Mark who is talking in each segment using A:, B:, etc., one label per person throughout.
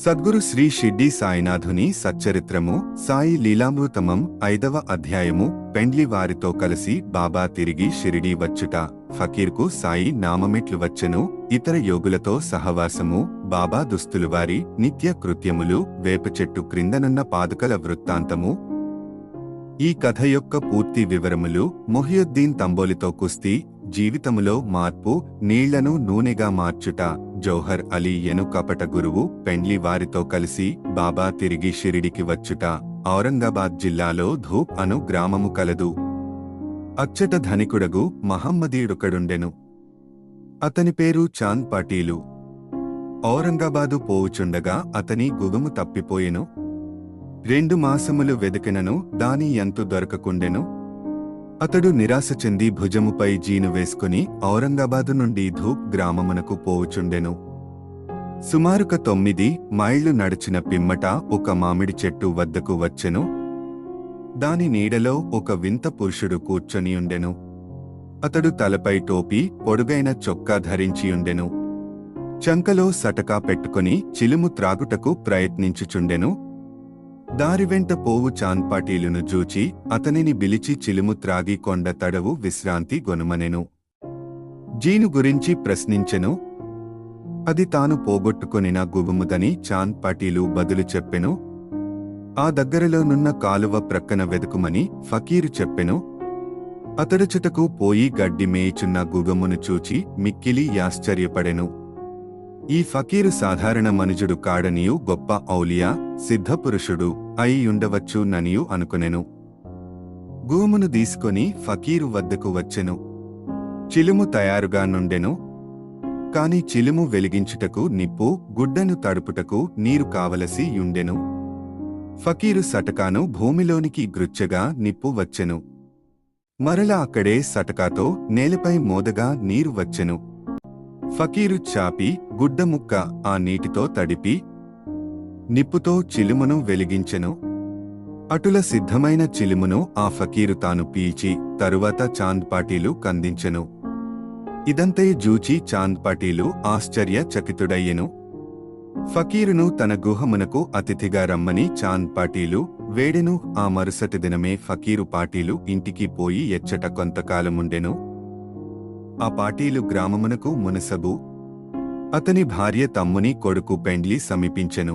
A: సద్గురు శ్రీ షిర్డీ సాయినాథుని సచ్చరిత్రము సాయి లీలామృతమం 5వ అధ్యాయము పెండ్లి వారితో కలిసి బాబా తిరిగి షిరిడీ వచ్చుట ఫకీర్కు సాయి నామమెట్లు వచ్చెను ఇతర యోగులతో సహవాసము బాబా దుస్తులు వారి నిత్య కృత్యములు వేప చెట్టు క్రిందనున్న పాదుకల వృత్తాంతము ఈ కథ యొక్క పూర్తి వివరములు మొహియుద్దీన్ తంబోలితో కుస్తీ జీవితములో మార్పు నీళ్లను నూనెగా మార్చుట జౌహర్ అలీ ఎను కపట గురువు పెండ్లి వారితో కలిసి బాబా తిరిగి షిరిడికి వచ్చుట ఔరంగాబాద్ జిల్లాలో ధూప్ అను గ్రామము కలదు అచ్చట ధనికుడగు మహమ్మదీయుడొకడుండెను అతని పేరు చాంద్ పాటీలు ఔరంగాబాదు పోవుచుండగా అతని గుగుము తప్పిపోయెను 2 మాసములు వెదికినను దాని ఎంతు దొరకకుండెను అతడు నిరాశ చెంది భుజముపై జీను వేసుకుని ఔరంగాబాదు నుండి ధూప్ గ్రామమునకు పోవుచుండెను సుమారుక 9 మైళ్లు నడిచిన పిమ్మట ఒక మామిడి చెట్టు వద్దకు వచ్చెను దాని నీడలో ఒక వింత పురుషుడు కూర్చొనియుండెను అతడు తలపై టోపీ పొడుగైన చొక్కా ధరించియుండెను చంకలో సటకా పెట్టుకుని చిలుము త్రాగుటకు ప్రయత్నించుచుండెను దారివెంట పోవు చాంద్ పాటీలును జూచి అతనిని బిలిచి చిలుము త్రాగి కొండ తడవు విశ్రాంతి గొనుమనెను జీను గురించి ప్రశ్నించెను అది తాను పోగొట్టుకొనిన గుగుముదని చాంద్ పాటీలు బదులు చెప్పెను ఆ దగ్గరలోనున్న కాలువ ప్రక్కన వెదుకుమని ఫకీరు చెప్పెను అతడుచుటకు పోయి గడ్డి మేయిచున్న గుగుమును చూచి మిక్కిలి యాశ్చర్యపడెను ఈ ఫకీరు సాధారణ మనుజుడు కాడనియు గొప్ప ఔలియా సిద్ధపురుషుడు అయి ఉండవచ్చు ననియు అనుకునెను గూమును తీసుకొని ఫకీరు వద్దకు వచ్చెను చిలుము తయారుగా నుండెను కాని చిలుము వెలిగించుటకు నిప్పు గుడ్డను తడుపుటకు నీరు కావలసి యుండెను ఫకీరు సటకాను భూమిలోనికి గ్రుచ్చగా నిప్పు వచ్చెను మరల అక్కడే సటకాతో నేలపై మోదగా నీరు వచ్చెను ఫకీరు చాపి గుడ్డముక్క ఆ నీటితో తడిపి నిప్పుతో చిలుమును వెలిగించెను అటుల సిద్ధమైన చిలుమును ఆ ఫకీరు తాను పీల్చి తరువాత చాంద్ పాటీలు కందించెను ఇదంతయు జూచి చాంద్ పాటీలు ఆశ్చర్యచకితుడయ్యెను ఫకీరును తన గుహమునకు అతిథిగా రమ్మని చాంద్ పాటీలు వేడెను ఆ మరుసటి దినమే ఫకీరు పాటీలు ఇంటికి పోయి ఎచ్చట కొంతకాలముండెను ఆ పాటీలు గ్రామమునకు మునసబు అతని భార్య తమ్ముని కొడుకు పెండ్లి సమీపించెను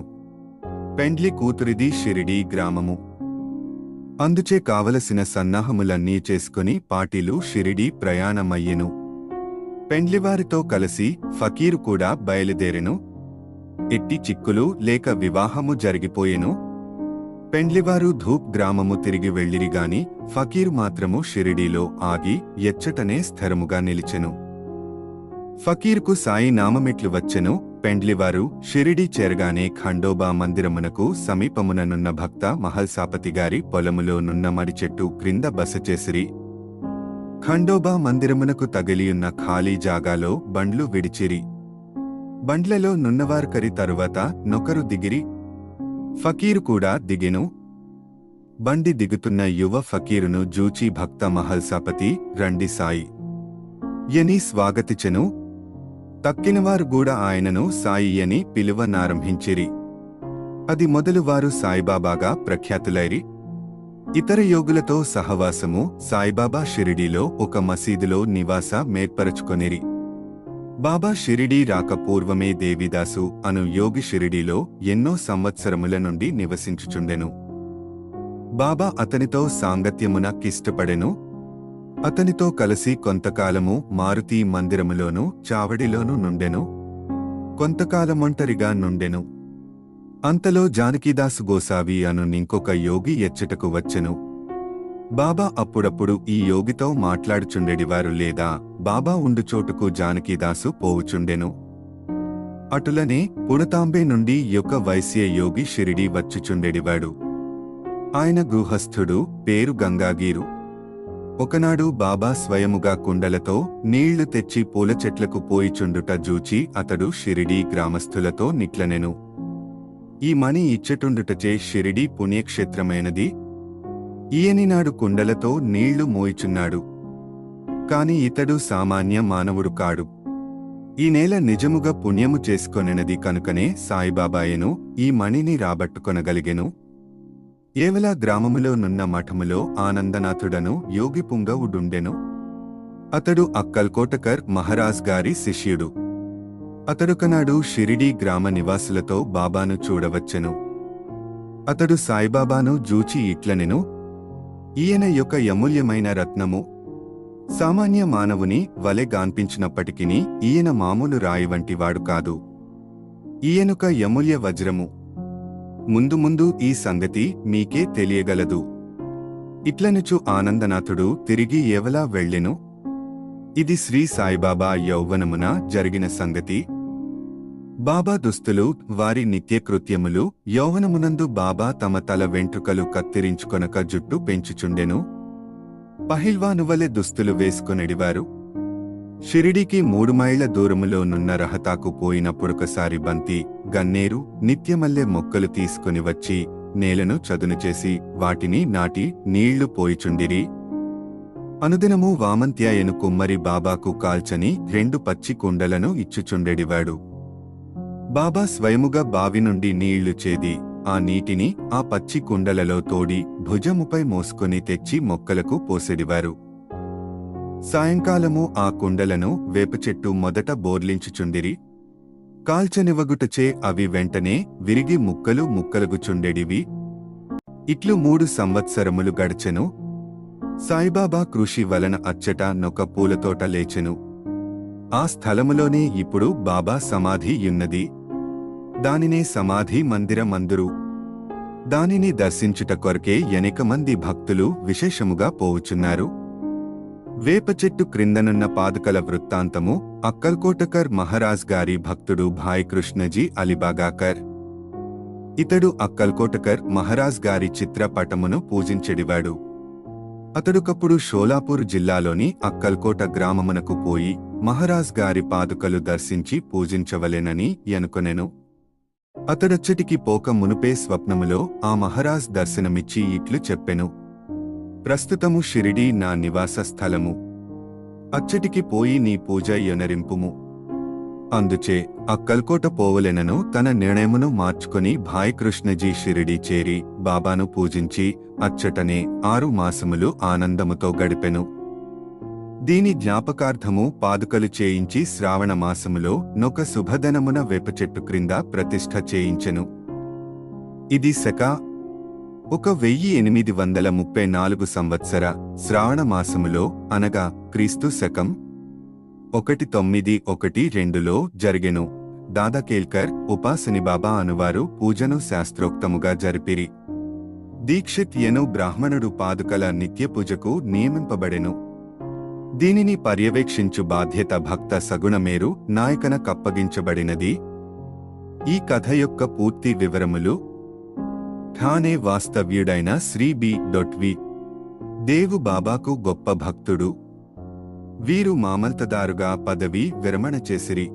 A: పెండ్లి కూతురిది షిరిడీ గ్రామము అందుచే కావలసిన సన్నాహములన్నీ చేసుకుని పాటీలు షిరిడీ ప్రయాణమయ్యెను పెండ్లివారితో కలిసి ఫకీరు కూడా బయలుదేరెను ఎట్టి చిక్కులు లేక వివాహము జరిగిపోయెను పెండ్లివారు ధూప్ గ్రామము తిరిగి వెళ్ళిరిగాని ఫకీరు మాత్రము షిరిడీలో ఆగి ఎచ్చటనే స్థిరముగా నిలిచెను ఫకీరుకు సాయి నామమెట్లు వచ్చెను పెండ్లివారు షిరిడీ చేరగానే ఖండోబా మందిరమునకు సమీపముననున్న భక్త మహల్సాపతిగారి పొలములో నున్న మడిచెట్టు క్రింద బస చేసిరి ఖండోబా మందిరమునకు తగిలియున్న ఖాళీ జాగాలో బండ్లు విడిచిరి బండ్లలో నున్నవారుకరి తరువాత నొకరు దిగిరి ఫకీరు కూడా దిగెను బండి దిగుతున్న యువ ఫకీరును జూచి భక్త మహల్సాపతి రండి సాయి యని స్వాగతిచెను తక్కినవారు కూడా ఆయనను సాయి అని పిలువనారంభించిరి అది మొదలు వారు సాయిబాబాగా ప్రఖ్యాతులైరి ఇతర యోగులతో సహవాసము సాయిబాబా షిరిడీలో ఒక మసీదులో నివాస మేర్పరచుకొనిరి బాబా షిరిడీ రాక పూర్వమే దేవిదాసు అను యోగి షిరిడీలో ఎన్నో సంవత్సరముల నుండి నివసించుచుండెను బాబా అతనితో సాంగత్యమున కిష్టపడెను అతనితో కలిసి కొంతకాలము మారుతీ మందిరములోను చావడిలోను నుండెను కొంతకాలమొంటరిగా నుండెను అంతలో జానకీదాసు గోసావి అను ఇంకొక యోగి ఎచ్చటకు వచ్చెను బాబా అప్పుడప్పుడు ఈ యోగితో మాట్లాడుచుండెడివారు లేదా బాబా ఉండుచోటుకు జానకీదాసు పోవుచుండెను అటులనే పుణతాంబే నుండి యొక్క వైశ్య యోగి షిరిడీ వచ్చుచుండెడివాడు ఆయన గృహస్థుడు పేరు గంగాగీరు ఒకనాడు బాబా స్వయముగా కుండలతో నీళ్లు తెచ్చి పూల చెట్లకు పోయిచుండుట జూచి అతడు షిరిడీ గ్రామస్థులతో నిట్లనెను ఈ మణి ఇచ్చటుండుటచే షిరిడీ పుణ్యక్షేత్రమైనది ఈయనినాడు కుండలతో నీళ్లు మోయిచున్నాడు కాని ఇతడు సామాన్య మానవుడు కాడు ఈ నేల నిజముగా పుణ్యము చేసుకొనెనది కనుకనే సాయిబాబాయను ఈ మణిని రాబట్టుకొనగలిగెను. ఏవల గ్రామములో నున్న మఠములో ఆనందనాథుడను యోగి పుంగవుడుండెను. అతడు అక్కల్కోటకర్ మహారాజ్ గారి శిష్యుడు. అతడొకనాడు షిరిడీ గ్రామ నివాసులతో బాబాను చూడవచ్చెను. అతడు సాయిబాబాను జూచి ఇట్లనెను, ఈయన యొక్క అమూల్యమైన రత్నము. సామాన్య మానవుని వలె గాన్పించినప్పటికిని ఈయన మామూలు రాయి వంటివాడు కాదు. ఈయనొక అమూల్య వజ్రము. ముందు ముందు ఈ సంగతి మీకే తెలియగలదు. ఇట్లనుచు ఆనందనాథుడు తిరిగి ఎవలా వెళ్ళెను. ఇది శ్రీ సాయిబాబా యౌవనమున జరిగిన సంగతి. బాబా దుస్తులు, వారి నిత్యకృత్యములు. యౌవనమునందు బాబా తమ తల వెంట్రుకలు కత్తిరించుకొనక జుట్టు పెంచుచుండెను. పహిల్వానువలె దుస్తులు వేసుకొనెడివారు. షిరిడీకి 3 మైళ్ల దూరములో నున్న రహతాకు పోయినప్పుడొకసారి బంతి, గన్నేరు, నిత్యమల్లె మొక్కలు తీసుకుని వచ్చి నేలను చదును చేసి వాటిని నాటి నీళ్లు పోయిచుండిరి. అనుదినము వామంత్యాయను కుమ్మరి బాబాకు కాల్చని 2 పచ్చి కుండలను ఇచ్చుచుండెడివాడు. బాబా స్వయముగా బావి నుండి నీళ్లు చేది ఆ నీటిని ఆ పచ్చి కుండలలో తోడి భుజముపై మోసుకొని తెచ్చి మొక్కలకు పోసెడివారు. సాయంకాలము ఆ కుండలను వేపచెట్టు మొదట బోర్లించుచుండిరి. కాల్చనివగుటచే అవి వెంటనే విరిగి ముక్కలు ముక్కలుగుచుండెడివి. ఇట్లు 3 సంవత్సరములు గడిచెను. సాయిబాబా కృషి వలన అచ్చట నొక పూలతోట లేచెను. ఆ స్థలములోనే ఇప్పుడు బాబా సమాధి యున్నది. దానినే సమాధి మందిరమందురు. దానిని దర్శించుట కొరకే ఎనిక మంది భక్తులు విశేషముగా పోవుచున్నారు. వేప చెట్టు క్రిందనున్న పాదుకల వృత్తాంతము. అక్కల్కోటకర్ మహారాజ్ గారి భక్తుడు భాయ్ కృష్ణజీ అలీబాగాకర్. ఇతడు అక్కల్కోటకర్ మహారాజ్ గారి చిత్రపటమును పూజించెడివాడు. అతడుకప్పుడు షోలాపూర్ జిల్లాలోని అక్కల్కోట గ్రామమునకు పోయి మహారాజ్ గారి పాదుకలు దర్శించి పూజించవలెనని యనుకొనెను. అతడచ్చటికి పోక మునుపే స్వప్నములో ఆ మహారాజ్ దర్శనమిచ్చి ఇట్లు చెప్పెను, ప్రస్తుతము షిరిడీ నా నివాస స్థలము. అచ్చటికి పోయి నీ పూజ యొనరింపుము. అందుచే అక్కల్కోట పోవలెనను తన నిర్ణయమును మార్చుకొని భాయ్ కృష్ణజీ షిరిడీ చేరి బాబాను పూజించి అచ్చటనే 6 మాసములు ఆనందముతో గడిపెను. దీని జ్ఞాపకార్థము పాదుకలు చేయించి శ్రావణ మాసములో నొక శుభదనమున వేపచెట్టు క్రింద ప్రతిష్ఠ చేయించెను. ఇది శక 1834 సంవత్సర శ్రావణ మాసములో అనగా క్రీస్తు శకం 1912లో జరిగెను. దాదాకేల్కర్ ఉపాసనిబాబా అనువారు పూజను శాస్త్రోక్తముగా జరిపిరి. దీక్షిత్ యను బ్రాహ్మణుడు పాదుకల నిత్యపూజకు నియమింపబడెను. దీనిని పర్యవేక్షించు బాధ్యత భక్త సగుణమేరు నాయకన కప్పగించబడినది. ఈ కథ యొక్క పూర్తి వివరములు. ఠానే వాస్తవ్యుడైన శ్రీ బి.వి. దేవు బాబాకు గొప్ప భక్తుడు. వీరు మామల్తదారుగా పదవి విరమణ చేసిరి.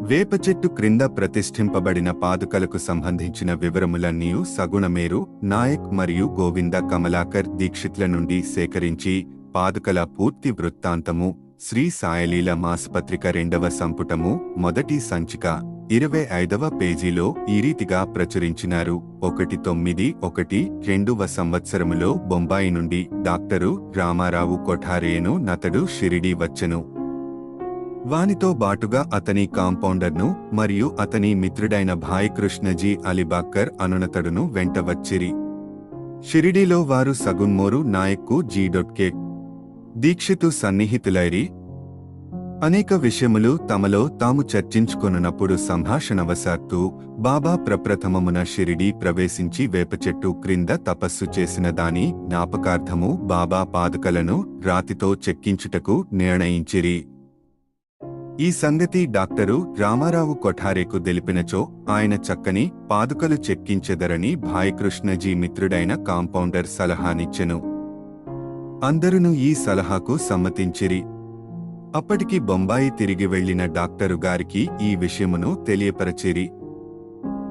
A: వేపచెట్టు క్రింద ప్రతిష్ఠింపబడిన పాదుకలకు సంబంధించిన వివరములన్నీయు సగుణమేరు నాయక్ మరియు గోవింద కమలాకర్ దీక్షిత్ల నుండి సేకరించి పాదుకల పూర్తి వృత్తాంతము శ్రీ సాయలీల మాసపత్రిక 2వ సంపుటము మొదటి సంచిక 25వ పేజీలో ఈ రీతిగా ప్రచురించినారు. 1912వ సంవత్సరములో బొంబాయి నుండి డాక్టరు రామారావు కొఠారేను నతడు షిరిడీ వచ్చెను. వానితో బాటుగా అతని కాంపౌండర్ను మరియు అతని మిత్రుడైన భాయ్ కృష్ణజీ అలీబాక్కర్ అనునతడును వెంట వచ్చిరి. షిరిడీలో వారు సగున్మోరు నాయక్కు జీ.కే. దీక్షితు సన్నిహితులైరి. అనేక విషయములు తమలో తాము చర్చించుకొనున్నప్పుడు సంభాషణవశాత్తు బాబా ప్రప్రథమమున షిరిడీ ప్రవేశించి వేపచెట్టు క్రింద తపస్సు చేసిన దాని జ్ఞాపకార్థము బాబా పాదుకలను రాతితో చెక్కించుటకు నిర్ణయించిరి. ఈ సంగతి డాక్టరు రామారావు కొఠారేకు తెలిపినచో ఆయన చక్కని పాదుకలు చెక్కించెదరని భాయ్ కృష్ణజీ మిత్రుడైన కాంపౌండర్ సలహానిచ్చెను. అందరును ఈ సలహాకు సమ్మతించిరి. అప్పటికి బొంబాయి తిరిగి వెళ్లిన డాక్టరు గారికి ఈ విషయమును తెలియపరచిరి.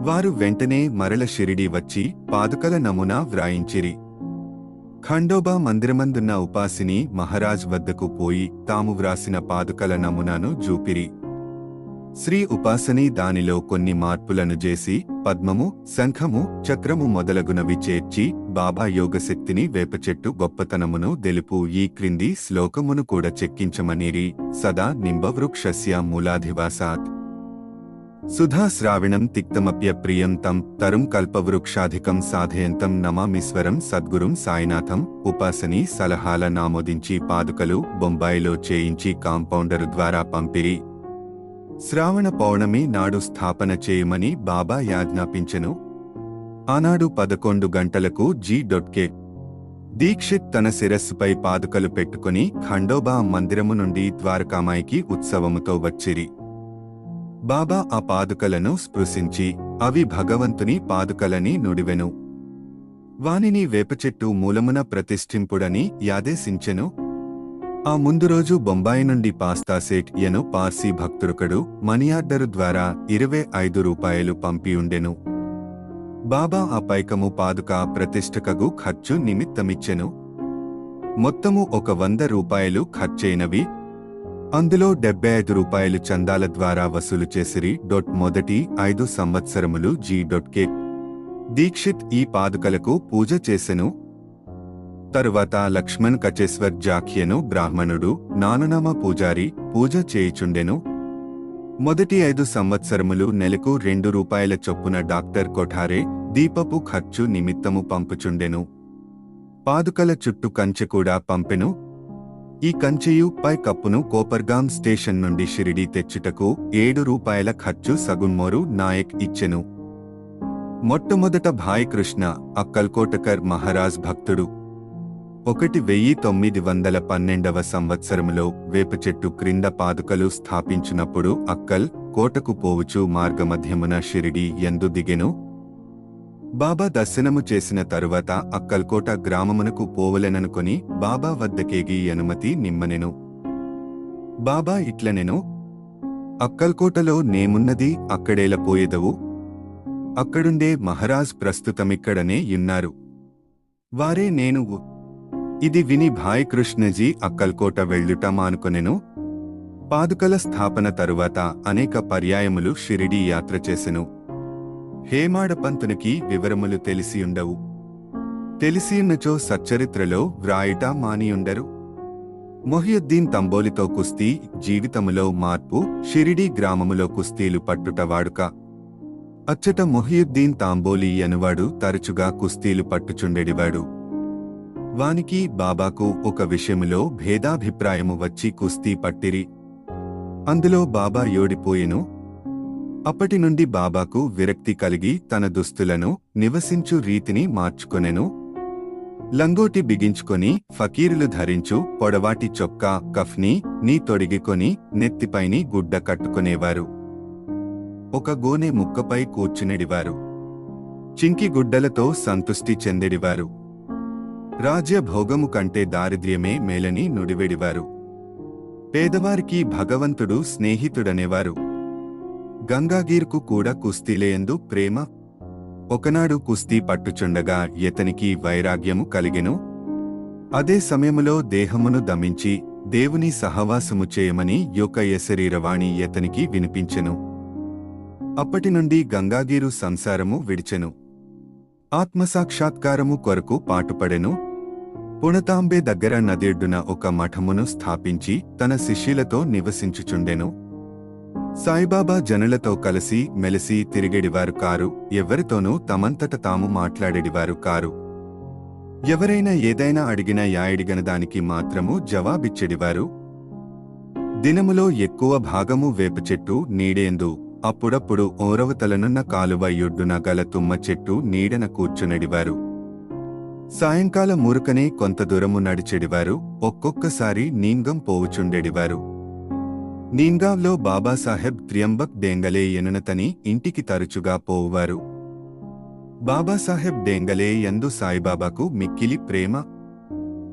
A: వారు వెంటనే మరల షిరిడీ వచ్చి పాదుకల నమూనా వ్రాయించిరి. ఖండోబా మందిరమందున్న ఉపాసిని మహారాజ్ వద్దకు పోయి తాము వ్రాసిన పాదుకల నమూనాను జూపిరి. శ్రీ ఉపాసని దానిలో కొన్ని మార్పులను చేసి పద్మము, శంఖము, చక్రము మొదలగునవి చేర్చి బాబా యోగశక్తిని వేపచెట్టు గొప్పతనమును తెలుపు ఈ క్రింది శ్లోకమును కూడా చెక్కించమనిరి. సదా నింబవృక్షస్య మూలాధివాసాత్ సుధాశ్రావిణం తిక్తమప్య ప్రియం తం తరుం కల్పవృక్షాధికం సాధయంతం నమామీశ్వరం సద్గురుం సాయినాథం. ఉపాసని సలహాల నామోదించి పాదుకలు బొంబాయిలో చేయించి కాంపౌండరు ద్వారా పంపిరి. శ్రావణ పౌర్ణమి నాడు స్థాపన చేయమని బాబా యాజ్ఞాపించెను. ఆనాడు 11 గంటలకు G.K. దీక్షిత్ తన శిరస్సుపై పాదుకలు పెట్టుకుని ఖండోబా మందిరము నుండి ద్వారకామాయికి ఉత్సవముతో వచ్చిరి. బాబా ఆ పాదుకలను స్పృశించి అవి భగవంతుని పాదుకలని నుడివెను. వానిని వేపచెట్టు మూలమున ప్రతిష్ఠింపుడని యాదేశించెను. ఆ ముందు రోజు బొంబాయి నుండి పాస్తాసేట్ యను పార్సీ భక్తురొకడు మనియార్డరు ద్వారా 25 రూపాయలు పంపియుండెను. బాబా ఆ పైకము పాదుక ప్రతిష్ఠకగు ఖర్చు నిమిత్తమిచ్చెను. మొత్తము 100 రూపాయలు ఖర్చైనవి. అందులో 75 రూపాయలు చందాల ద్వారా వసూలు చేసిరి. మొదటి 5 సంవత్సరములు G.K. దీక్షిత్ ఈ పాదుకలకు పూజ చేసెను. తరువాత లక్ష్మణ్ కచేశ్వర్ జాఖ్యను బ్రాహ్మణుడు నానునామ పూజారి పూజ చేయుచుండెను. మొదటి 5 సంవత్సరములు నెలకు 2 రూపాయల చొప్పున డాక్టర్ కొఠారే దీపపు ఖర్చు నిమిత్తము పంపుచుండెను. పాదుకల చుట్టూ కంచె కూడా పంపెను. ఈ కంచెయు పై కప్పును కోపర్గాం స్టేషన్ నుండి షిరిడీ తెచ్చుటకు 7 రూపాయల ఖర్చు సగున్మోరు నాయక్ ఇచ్చెను. మొట్టమొదట భాయ్ కృష్ణ అక్కల్కోటకర్ మహారాజ్ భక్తుడు 1912వ సంవత్సరములో వేపచెట్టు క్రింద పాదుకలు స్థాపించినప్పుడు అక్కల్ కోటకు పోవుచు మార్గమధ్యమున షిరిడీ యందు దిగెను. బాబా దర్శనము చేసిన తరువాత అక్కల్కోట గ్రామమునకు పోవలెననుకొని బాబా వద్దకేగి అనుమతి నిమ్మనెను. బాబా ఇట్లనెను, అక్కల్కోటలో నేమున్నది అక్కడేల పోయేదవు. అక్కడుండే మహారాజ్ ప్రస్తుతమిక్కడనే యున్నారు. వారే నేను. ఇది విని భాయ్ కృష్ణజీ అక్కల్కోట వెళ్ళుట మానుకొనెను. పాదుకల స్థాపన తరువాత అనేక పర్యాయములు షిరిడీ యాత్ర చేసెను. హేమాడపంతునికి వివరములు తెలిసియుండవు. తెలిసియున్నచో సచ్చరిత్రలో వ్రాయుట మానియుండరు. మొహియుద్దీన్ తంబోలితో కుస్తీ జీవితములో మార్పు. షిరిడీ గ్రామములో కుస్తీలు పట్టుట వాడుక. అచ్చట మొహియుద్దీన్ తాంబోలి అనువాడు తరచుగా కుస్తీలు పట్టుచుండెడివాడు. వానికి బాబాకు ఒక విషయములో భేదాభిప్రాయము వచ్చి కుస్తీ పట్టిరి. అందులో బాబా యోడిపోయెను. అప్పటి నుండి బాబాకు విరక్తి కలిగి తన దుస్తులను నివసించు రీతిని మార్చుకొనెను. లంగోటి బిగించుకొని ఫకీరులు ధరించు పొడవాటి చొక్కా కఫ్ని నీ తొడిగికొని నెత్తిపైని గుడ్డ కట్టుకునేవారు. ఒక గోనె ముక్కపై కూర్చునెడివారు. చింకి గుడ్డలతో సంతుష్టి చెందెడివారు. రాజ్యభోగము కంటే దారిద్ర్యమే మేలని నుడివెడివారు. పేదవారికి భగవంతుడు స్నేహితుడనేవారు. గంగాగీర్కు కూడా కుస్తీలేయందు ప్రేమ. ఒకనాడు కుస్తీ పట్టుచుండగా ఎతనికి వైరాగ్యము కలిగెను. అదే సమయములో దేహమును దమించి దేవుని సహవాసము చేయమని యొక్క యశరీరవాణి ఎతనికి వినిపించెను. అప్పటి నుండి గంగాగీరు సంసారము విడిచెను. ఆత్మసాక్షాత్కారము కొరకు పాటుపడెను. పుణతాంబే దగ్గర నదిడ్డున ఒక మఠమును స్థాపించి తన శిష్యులతో నివసించుచుండెను. సాయిబాబా జనులతో కలిసి మెలిసి తిరిగేడివారు కారు. ఎవరితోనూ తమంతట తాము మాట్లాడేడివారు కారు. ఎవరైనా ఏదైనా అడిగిన యాయడిగనదానికి మాత్రము జవాబిచ్చెడివారు. దినములో ఎక్కువ భాగము వేపచెట్టు నీడేందు అప్పుడప్పుడు ఓరవతలనున్న కాలువ యొడ్డున గల తుమ్మ చెట్టు నీడన కూర్చునడివారు. సాయంకాల మురుకనే కొంత దూరము నడిచెడివారు. ఒక్కొక్కసారి నీంగం పోవుచుండెడివారు. నీంగావ్లో బాబాసాహెబ్ త్రియంబక్ డేంగలే ఎనునతని ఇంటికి తరచుగా పోవువారు. బాబాసాహెబ్ డేంగలే యందు సాయిబాబాకు మిక్కిలి ప్రేమ.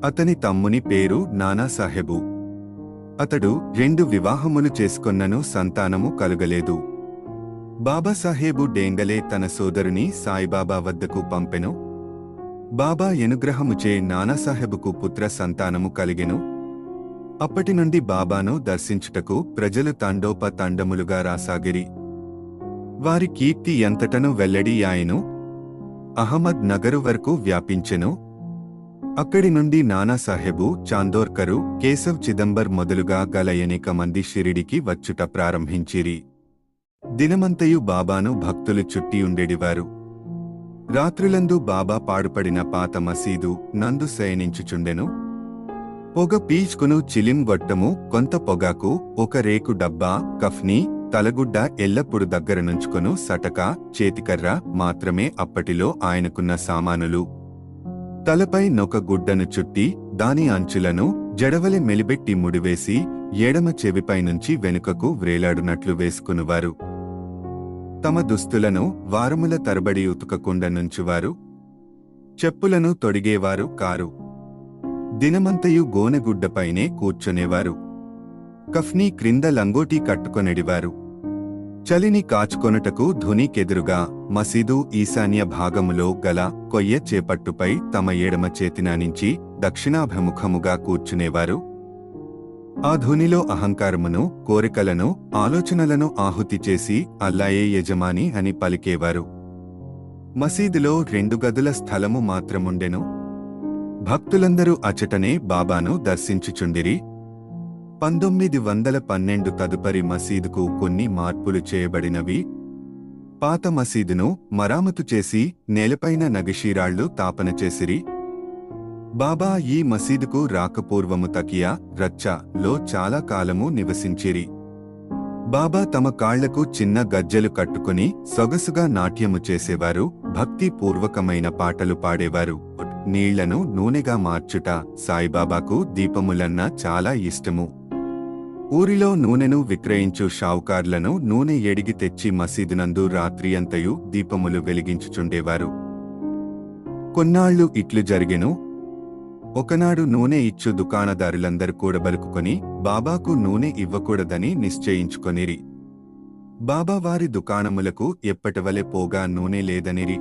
A: అతని తమ్ముని పేరు నానాసాహెబు. అతడు 2 వివాహములు చేసుకొన్నను సంతానము కలుగలేదు. బాబాసాహేబు డేంగలే తన సోదరుని సాయిబాబా వద్దకు పంపెను. బాబా ఎనుగ్రహముచే నానాసాహెబుకు పుత్ర సంతానము కలిగెను. అప్పటి నుండి బాబాను దర్శించుటకు ప్రజలు తండోపతండములుగా రాసాగిరి. వారి కీర్తి ఎంతటను వెల్లడి ఆయను అహ్మద్ నగరు వరకు వ్యాపించెను. అక్కడి నుండి నానాసాహెబు, చాందోర్కరు, కేశవ్ చిదంబర్ మొదలుగా గల అనేక మంది షిరిడికి వచ్చుట ప్రారంభించిరి. దినమంతయు బాబాను భక్తులు చుట్టియుండెడివారు. రాత్రులందు బాబా పాడుపడిన పాత మసీదు నందు శయనించుచుండెను. పొగ పీల్చుకును చిలిం గొట్టము, కొంత పొగాకు, ఒక రేకు డబ్బా, కఫ్నీ, తలగుడ్డ ఎల్లప్పుడు దగ్గర నుంచుకొను సటక, చేతికర్ర మాత్రమే అప్పటిలో ఆయనకున్న సామానులు. తలపై నొక గుడ్డను చుట్టి దాని అంచులను జడవలె మెలిబెట్టి ముడివేసి ఎడమ చెవిపైనుంచి వెనుకకు వ్రేలాడునట్లు వేసుకునువారు. తమ దుస్తులను వారముల తరబడి ఉతుకకుండా నుంచువారు. చెప్పులను తొడిగేవారు కారు. దినమంతయు గోనెగుడ్డపైనే కూర్చునేవారు. కఫ్నీ క్రింద లంగోటీ కట్టుకొనెడివారు. చలిని కాచుకొనుటకు ధునికెదురుగా మసీదు ఈశాన్య భాగములో గల కొయ్య చేపట్టుపై తమ ఎడమ చేతినానించి దక్షిణాభిముఖముగా కూర్చునేవారు. ఆ ధునిలో అహంకారమును, కోరికలను, ఆలోచనలను ఆహుతి చేసి అల్లాయే యజమాని అని పలికేవారు. మసీదులో 2 గదుల స్థలము మాత్రముండెను. భక్తులందరూ అచటనే బాబాను దర్శించుచుండిరి. 1912 తదుపరి మసీదుకు కొన్ని మార్పులు చేయబడినవి. పాత మసీదును మరామతు చేసి నేలపైన నగిషీరాళ్లు తాపన చేసిరి. బాబా ఈ మసీదుకు రాకపూర్వము తకియా, రచ్చ లో చాలా కాలము నివసించిరి. బాబా తమ కాళ్లకు చిన్న గజ్జెలు కట్టుకుని సొగసుగా నాట్యము చేసేవారు. భక్తి పూర్వకమైన పాటలు పాడేవారు. నీళ్లను నూనెగా మార్చుట సాయిబాబాకు దీపములన్నా చాలా ఇష్టము. ఊరిలో నూనెను విక్రయించు షావుకార్లను నూనె ఎడిగి తెచ్చి మసీదునందు రాత్రియంతయు దీపములు వెలిగించుచుండేవారు. కొన్నాళ్లు ఇట్లు జరిగెను. ఒకనాడు నూనె ఇచ్చు దుకాణదారులందరూ కూడబలుకుని బాబాకు నూనె ఇవ్వకూడదని నిశ్చయించుకొనిరి. బాబా వారి దుకాణములకు ఎప్పటివలె పోగా నూనె లేదనిరి.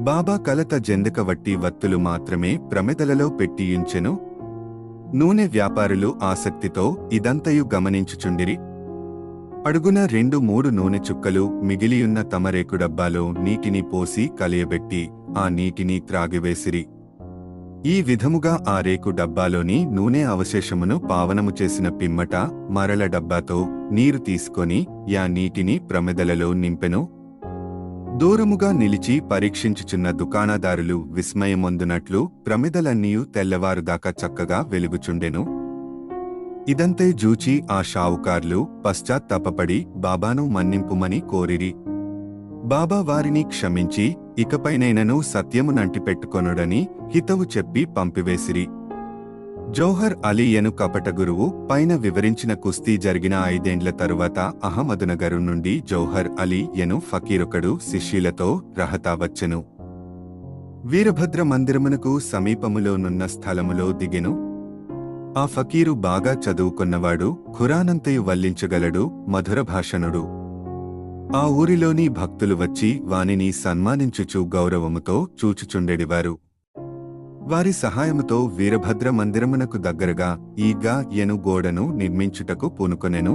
A: బాబా కలత జెందకవట్టి వత్తులు మాత్రమే ప్రమిదలలో పెట్టియుంచెను. నూనె వ్యాపారులు ఆసక్తితో ఇదంతయు గమనించుచుండిరి. అడుగున 2-3 నూనె చుక్కలు మిగిలియున్న తమ రేకు డబ్బాలో నీటిని పోసి కలియబెట్టి ఆ నీటిని త్రాగివేసిరి. ఈ విధముగా ఆ రేకు డబ్బాలోని నూనె అవశేషమును పావనము చేసిన పిమ్మట మరల డబ్బాతో నీరు తీసుకొని యా నీటిని ప్రమిదలలో నింపెను. దూరముగా నిలిచి పరీక్షించుచున్న దుకాణదారులు విస్మయమొందునట్లు ప్రమిదలన్నీయు తెల్లవారుదాకా చక్కగా వెలుగుచుండెను. ఇదంతే జూచి ఆ షావుకార్లు పశ్చాత్తాపపడి బాబాను మన్నింపుమని కోరిరి. బాబా వారిని క్షమించి ఇకపైనైనను సత్యమునంటిపెట్టుకొనుడని హితవు చెప్పి పంపివేసిరి. జౌహర్ అలీ యను కపట గురువు పైన వివరించిన కుస్తీ జరిగిన 5 ఏండ్ల తరువాత అహ్మదునగరు నుండి జౌహర్ అలీ యను ఫకీరొకడు శిష్యులతో రహతా వచ్చెను. వీరభద్ర మందిరమునకు సమీపములోనున్న స్థలములో దిగెను. ఆ ఫకీరు బాగా చదువుకున్నవాడు, ఖురానంతయు వల్లించగలడు, మధుర భాషణుడు. ఆ ఊరిలోని భక్తులు వచ్చి వానిని సన్మానించుచు గౌరవముతో చూచుచుండెడివారు. వారి సహాయముతో వీరభద్ర మందిరమునకు దగ్గరగా ఈద్గా యను గోడను నిర్మించుటకు పూనుకొనెను.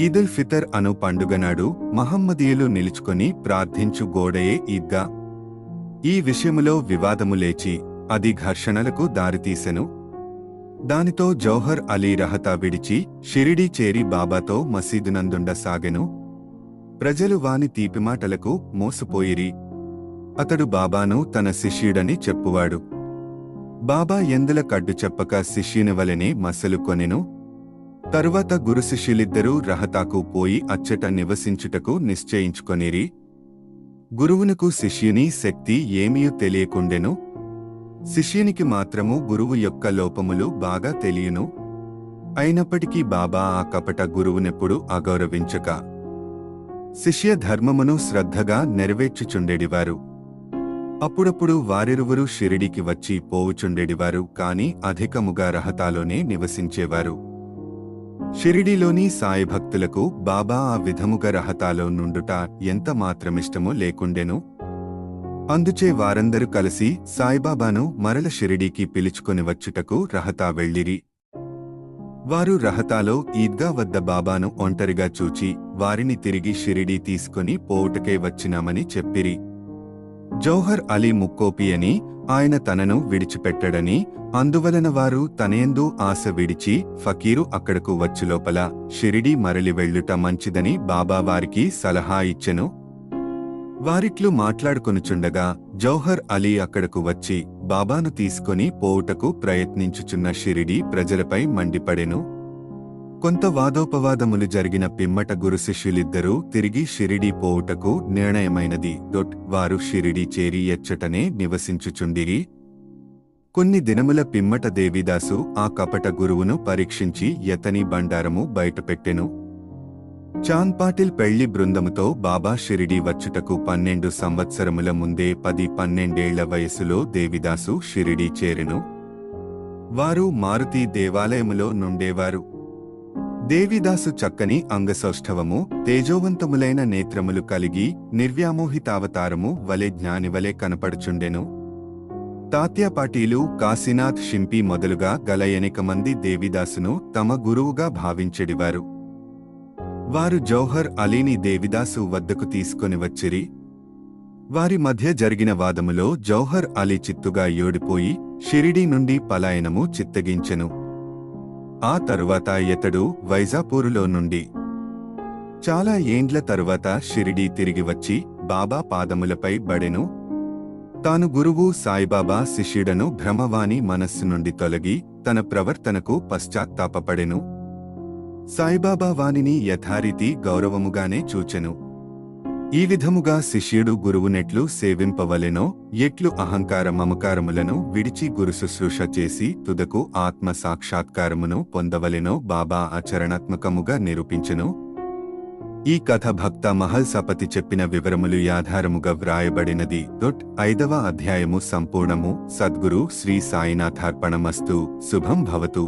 A: ఈదుల్ ఫితర్ అను పండుగనాడు మహమ్మదీయులు నిలుచుకొని ప్రార్థించు గోడయే ఈద్గా. ఈ విషయములో వివాదము లేచి అది ఘర్షణలకు దారితీసెను. దానితో జౌహర్ అలీ రహతా విడిచి షిరిడీ చేరి బాబాతో మసీదునందుండ సాగెను. ప్రజలు వాని తీపిమాటలకు మోసపోయిరి. అతడు బాబాను తన శిష్యుడని చెప్పువాడు. బాబా ఎందుల కడ్డు చెప్పక శిష్యునివలెనే మసలు కొనెను. తరువాత గురు శిష్యులిద్దరూ రహతాకు పోయి అచ్చట నివసించుటకు నిశ్చయించుకొనిరి. గురువునకు శిష్యుని శక్తి ఏమీయూ తెలియకుండెను. శిష్యునికి మాత్రము గురువు యొక్క లోపములు బాగా తెలియను. అయినప్పటికీ బాబా ఆ కపట గురువునెప్పుడు అగౌరవించక శిష్య ధర్మమును శ్రద్ధగా నెరవేర్చుచుండెడివారు. అప్పుడప్పుడు వారిరువురు షిరిడికి వచ్చి పోవుచుండెడివారు, కాని అధికముగా రహతాలోనే నివసించేవారు. షిరిడీలోని సాయి భక్తులకు బాబా ఆ విధముగా రహతాలో నుండుట ఎంత మాత్రమిష్టమో లేకుండెను. అందుచే వారందరూ కలిసి సాయిబాబాను మరల షిరిడీకి పిలుచుకొని వచ్చుటకు రహతా వెళ్ళిరి. వారు రహతాలో ఈద్గా వద్ద బాబాను ఒంటరిగా చూచి వారిని తిరిగి షిరిడీ తీసుకుని పోవుటకై వచ్చినామని చెప్పిరి. జౌహర్ అలీ ముక్కోపి అని, ఆయన తనను విడిచిపెట్టడని, అందువలన వారు తనయందు ఆశ విడిచి ఫకీరు అక్కడకు వచ్చులోపల షిరిడీ మరలి వెళ్ళుట మంచిదని బాబా వారికి సలహా ఇచ్చెను. వారిట్లు మాట్లాడుకొనుచుండగా జౌహర్ అలీ అక్కడకు వచ్చి బాబాను తీసుకొని పోవుటకు ప్రయత్నించుచున్న షిరిడీ ప్రజలపై మండిపడెను. కొంత వాదోపవాదములు జరిగిన పిమ్మట గురు శిష్యులిద్దరూ తిరిగి షిరిడీ పోవుటకు నిర్ణయమైనది. వారు షిరిడీ చేరి ఎచ్చటనే నివసించుచుండిరి. కొన్ని దినముల పిమ్మట దేవిదాసు ఆ కపట గురువును పరీక్షించి యతని బండారము బయటపెట్టెను. చాంద్ పాటిల్ పెళ్లి బృందముతో బాబా షిరిడీ వచ్చుటకు 12 సంవత్సరముల ముందే 10-12 వయసులో దేవిదాసు షిరిడీ చేరెను. వారు మారుతి దేవాలయములో నుండేవారు. దేవిదాసు చక్కని అంగసౌష్ఠవము, తేజోవంతములైన నేత్రములు కలిగి నిర్వ్యామోహితావతారము వలె జ్ఞానివలె కనపడుచుండెను. తాత్యాపాటీలు, కాశీనాథ్ షింపి మొదలుగా గల 8 మంది దేవిదాసును తమ గురువుగా భావించెడివారు. వారు జౌహర్ అలీని దేవిదాసు వద్దకు తీసుకొని వచ్చిరి. వారి మధ్య జరిగిన వాదములో జౌహర్ అలీ చిత్తుగా ఓడిపోయి షిరిడీ నుండి పలాయనము చిత్తగించెను. ఆ తరువాత ఇతడు వైజాపూరులో నుండి చాలా ఏండ్ల తరువాత షిరిడీ తిరిగి వచ్చి బాబా పాదములపై బడెను. తాను గురువు సాయిబాబా శిష్యుడను భ్రమవాని మనస్సు నుండి తొలగి తన ప్రవర్తనకు పశ్చాత్తాపపడెను. సాయిబాబా వానిని యథారీతి గౌరవముగానే చూచెను. ఈ విధముగా శిష్యుడు గురువునెట్లు సేవింపవలెనో, ఎట్లు అహంకార మమకారములను విడిచి గురు శుశ్రూష చేసి తుదకు ఆత్మ సాక్షాత్కారమును పొందవలెనో బాబా ఆచరణాత్మకముగా నిరూపించెను. ఈ కథ భక్త మహల్ సపతి చెప్పిన వివరములు ఆధారముగా వ్రాయబడినది. 5వ అధ్యాయము సంపూర్ణము. సద్గురు శ్రీ సాయినాథార్పణమస్తు. శుభం భవతు.